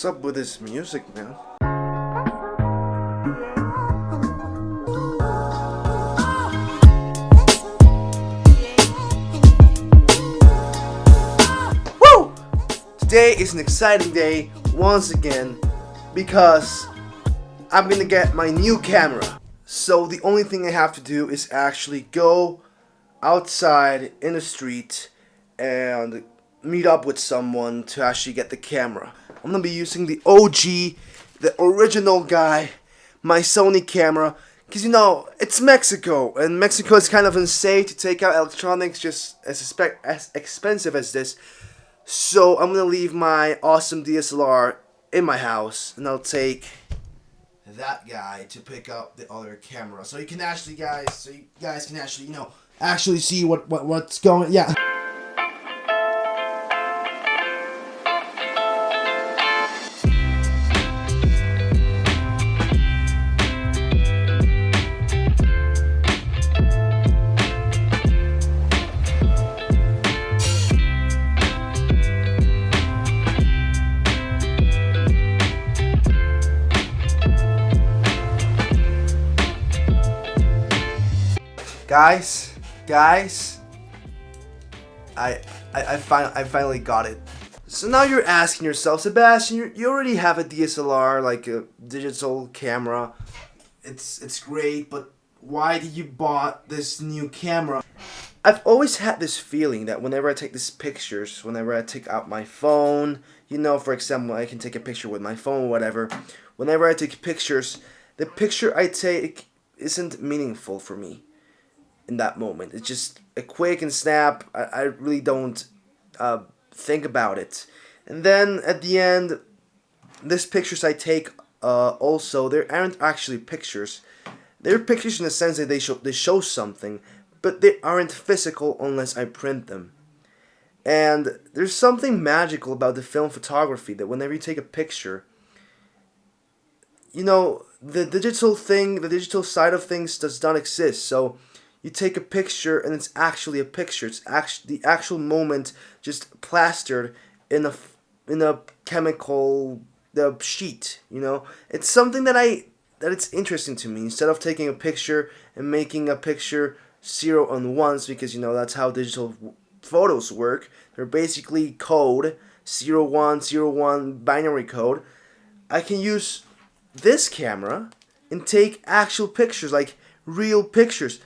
What's up with this music, man? Woo! Today is an exciting day once again because I'm gonna get my new camera. So the only thing I have to do is actually go outside in the street and meet up with someone to actually get the camera. I'm gonna be using the OG, the original guy, my Sony camera, because you know it's Mexico, and Mexico is kind of unsafe to take out electronics just as expensive as this. So I'm gonna leave my awesome DSLR in my house, and I'll take that guy to pick up the other camera, so you can actually, guys, can actually, you know, actually see what's going. Yeah. Guys, I finally got it. So now you're asking yourself, Sebastian, you already have a DSLR, like a digital camera. It's great, but why did you bought this new camera? I've always had this feeling that whenever I take these pictures, whenever I take out my phone, you know, for example, I can take a picture with my phone or whatever. Whenever I take pictures, the picture I take isn't meaningful for me. In that moment, it's just a quick and snap. I really don't think about it. And then at the end, these pictures I take also, they aren't actually pictures. They're pictures in the sense that they show something, but they aren't physical unless I print them. And there's something magical about the film photography that whenever you take a picture, you know, the digital side of things does not exist. So you take a picture and it's actually a picture. It's actually the actual moment just plastered in a chemical sheet. You know, it's something that it's interesting to me. Instead of taking a picture and making a picture 0 and 1s, because you know that's how digital photos work. They're basically code 0 1 0 1 binary code. I can use this camera and take actual pictures, like real pictures.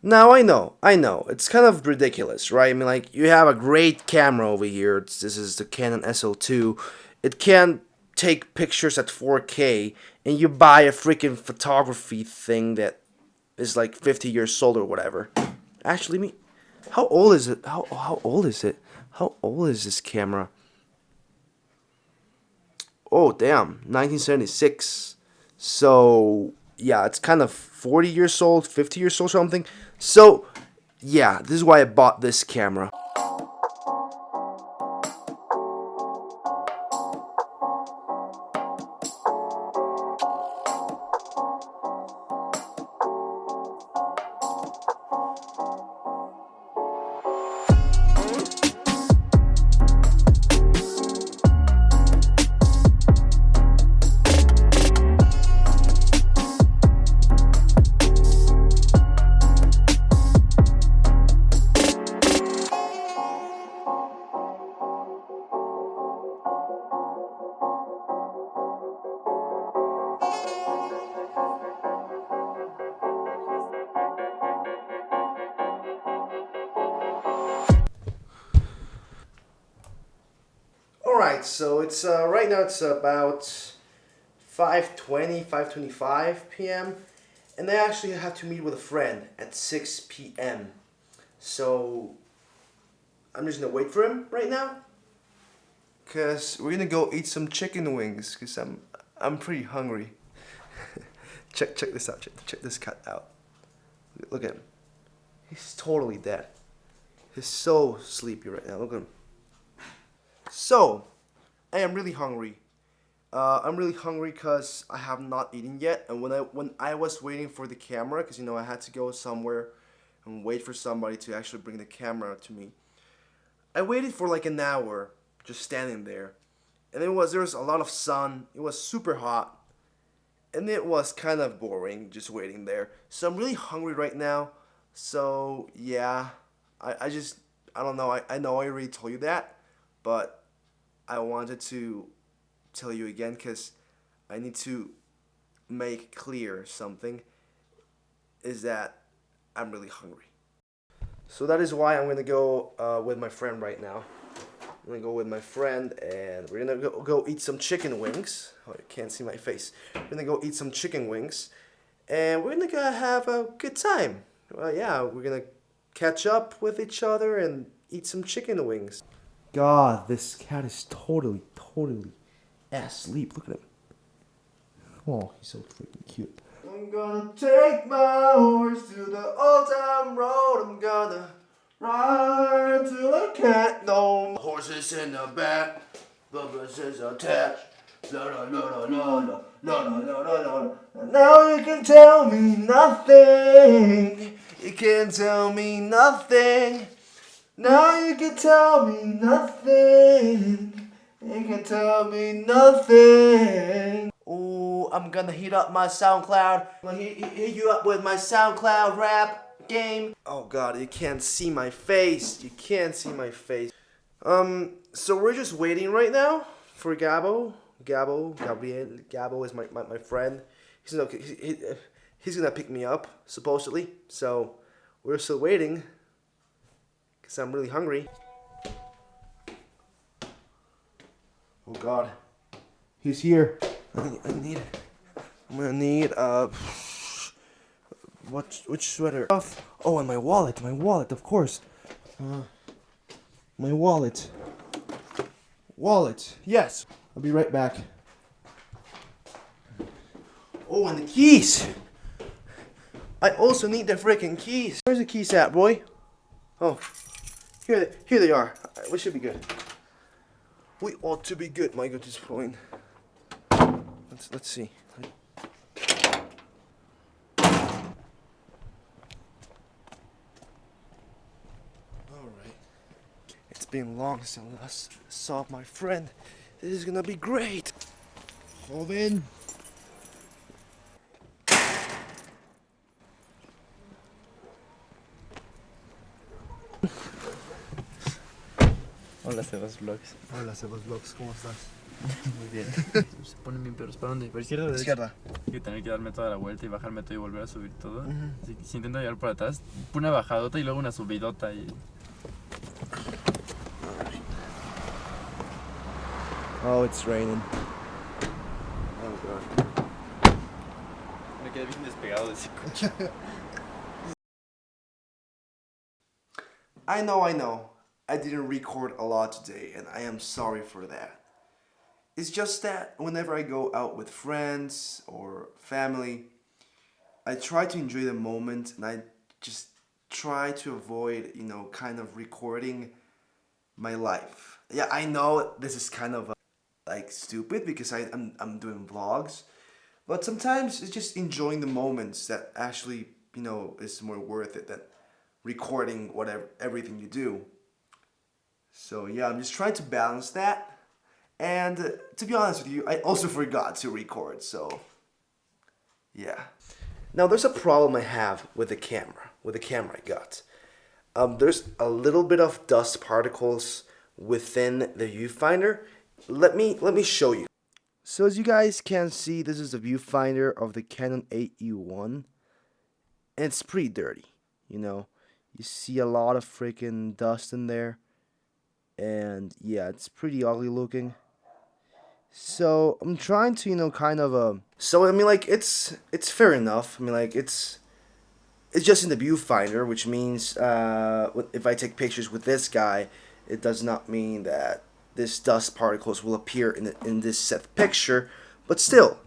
Now I know, it's kind of ridiculous, right? I mean, like, you have a great camera over here. This is the Canon SL2. It can take pictures at 4K, and you buy a freaking photography thing that is like 50 years old or whatever. Actually, how old is it? How old is it? How old is this camera? Oh, damn, 1976. So yeah, it's kind of 40 years old, 50 years old, something. So, yeah, this is why I bought this camera. Alright, so it's right now it's about 5:25 p.m. and I actually have to meet with a friend at 6 p.m. So I'm just gonna wait for him right now, cause we're gonna go eat some chicken wings, cause I'm pretty hungry. check this out. Check this cut out. Look at him. He's totally dead. He's so sleepy right now. Look at him. So, I am really hungry. I'm really hungry because I have not eaten yet. And when I was waiting for the camera, because you know I had to go somewhere and wait for somebody to actually bring the camera to me. I waited for like an hour, just standing there. And there was a lot of sun. It was super hot. And it was kind of boring just waiting there. So I'm really hungry right now. So yeah, I don't know. I know I already told you that, but I wanted to tell you again because I need to make clear something is that I'm really hungry. So that is why I'm gonna go with my friend right now. I'm gonna go with my friend and we're gonna go eat some chicken wings. Oh, you can't see my face. We're gonna go eat some chicken wings and we're gonna go have a good time. Yeah, we're gonna catch up with each other and eat some chicken wings. God, this cat is totally asleep. Look at him. Oh, he's so freaking cute. I'm gonna take my horse to the old town road. I'm gonna ride till I can't no more. Horses in the back, buses attached. La la la la la la la la la la. Now you can tell me nothing. You can tell me nothing. Now you can tell me nothing. You can tell me nothing. Oh, I'm gonna heat up my SoundCloud. I'm gonna hit you up with my SoundCloud rap game. Oh God, you can't see my face. You can't see my face. So we're just waiting right now for Gabriel is my friend. He's gonna pick me up supposedly. So we're still waiting because I'm really hungry. Oh God, he's here. I'm gonna need which sweater? Oh, and my wallet, of course. My wallet. Yes. I'll be right back. Oh, and the keys. I also need the freaking keys. Where's the keys at, boy? Oh, here they are. We should be good. We ought to be good, my goodness point. Let's see. Alright. It's been long since I last saw my friend. This is gonna be great. Joven. Hola Sebas Vlogs. Hola, Sebas Vlogs, ¿cómo estás? Muy bien. Se ponen bien perros. ¿Para dónde? ¿Para izquierda o derecha? Izquierda. Voy a tener que darme toda la vuelta y bajarme todo y volver a subir todo. Así que si intento llegar por atrás, una bajadota y luego una subidota y... Oh, it's raining. Oh God. Me quedé bien despegado de ese coche. I know. I didn't record a lot today, and I am sorry for that. It's just that whenever I go out with friends or family, I try to enjoy the moment, and I just try to avoid, kind of recording my life. Yeah, I know this is kind of like stupid because I'm doing vlogs, but sometimes it's just enjoying the moments that actually, is more worth it than recording everything you do. So yeah, I'm just trying to balance that. And to be honest with you, I also forgot to record, so yeah. Now there's a problem I have with the camera I got. There's a little bit of dust particles within the viewfinder. Let me show you. So as you guys can see, this is the viewfinder of the Canon 8U1. And it's pretty dirty, You see a lot of freaking dust in there. And yeah, it's pretty ugly looking. So I'm trying to, kind of so I mean, like it's fair enough. I mean, like it's just in the viewfinder, which means if I take pictures with this guy, it does not mean that this dust particles will appear in this set picture. But still,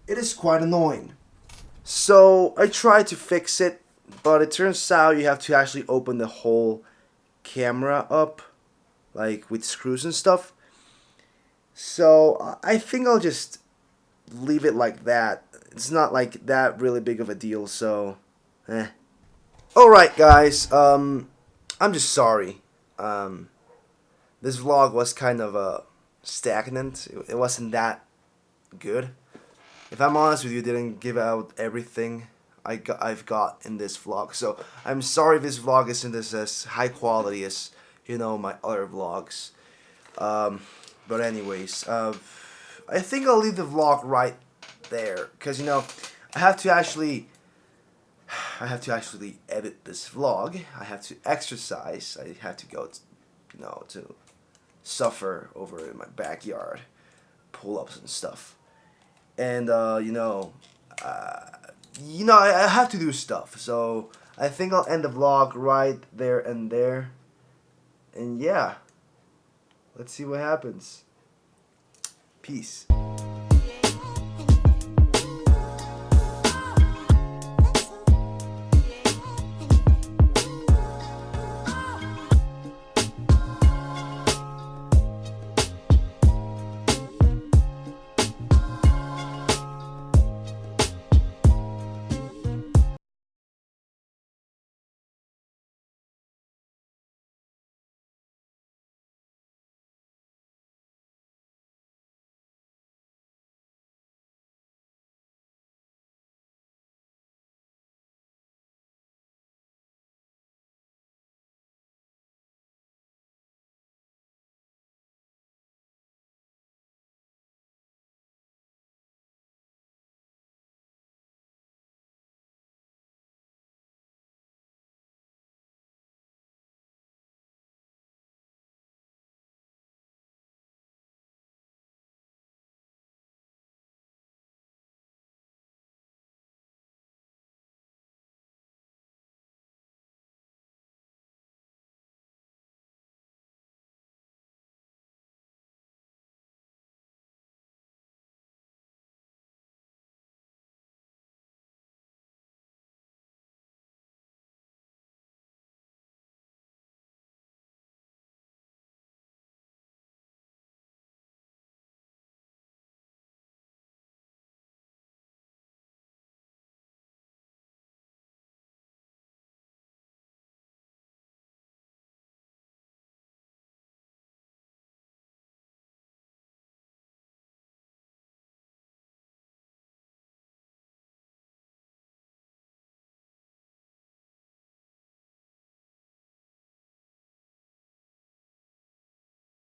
it is quite annoying. So I tried to fix it, but it turns out you have to actually open the whole camera up, like with screws and stuff. So I think I'll just leave it like that. It's not like that really big of a deal, so Alright guys, I'm just sorry. this vlog was kind of stagnant. It wasn't that good. If I'm honest with you, didn't give out everything I've got in this vlog. So I'm sorry if this vlog isn't as high quality as, you know, my other vlogs. But anyways, I think I'll leave the vlog right there, because, you know, I have to actually edit this vlog. I have to exercise. I have to go, to suffer over in my backyard, pull-ups and stuff. And I have to do stuff. So I think I'll end the vlog right there and there. And yeah, let's see what happens. Peace.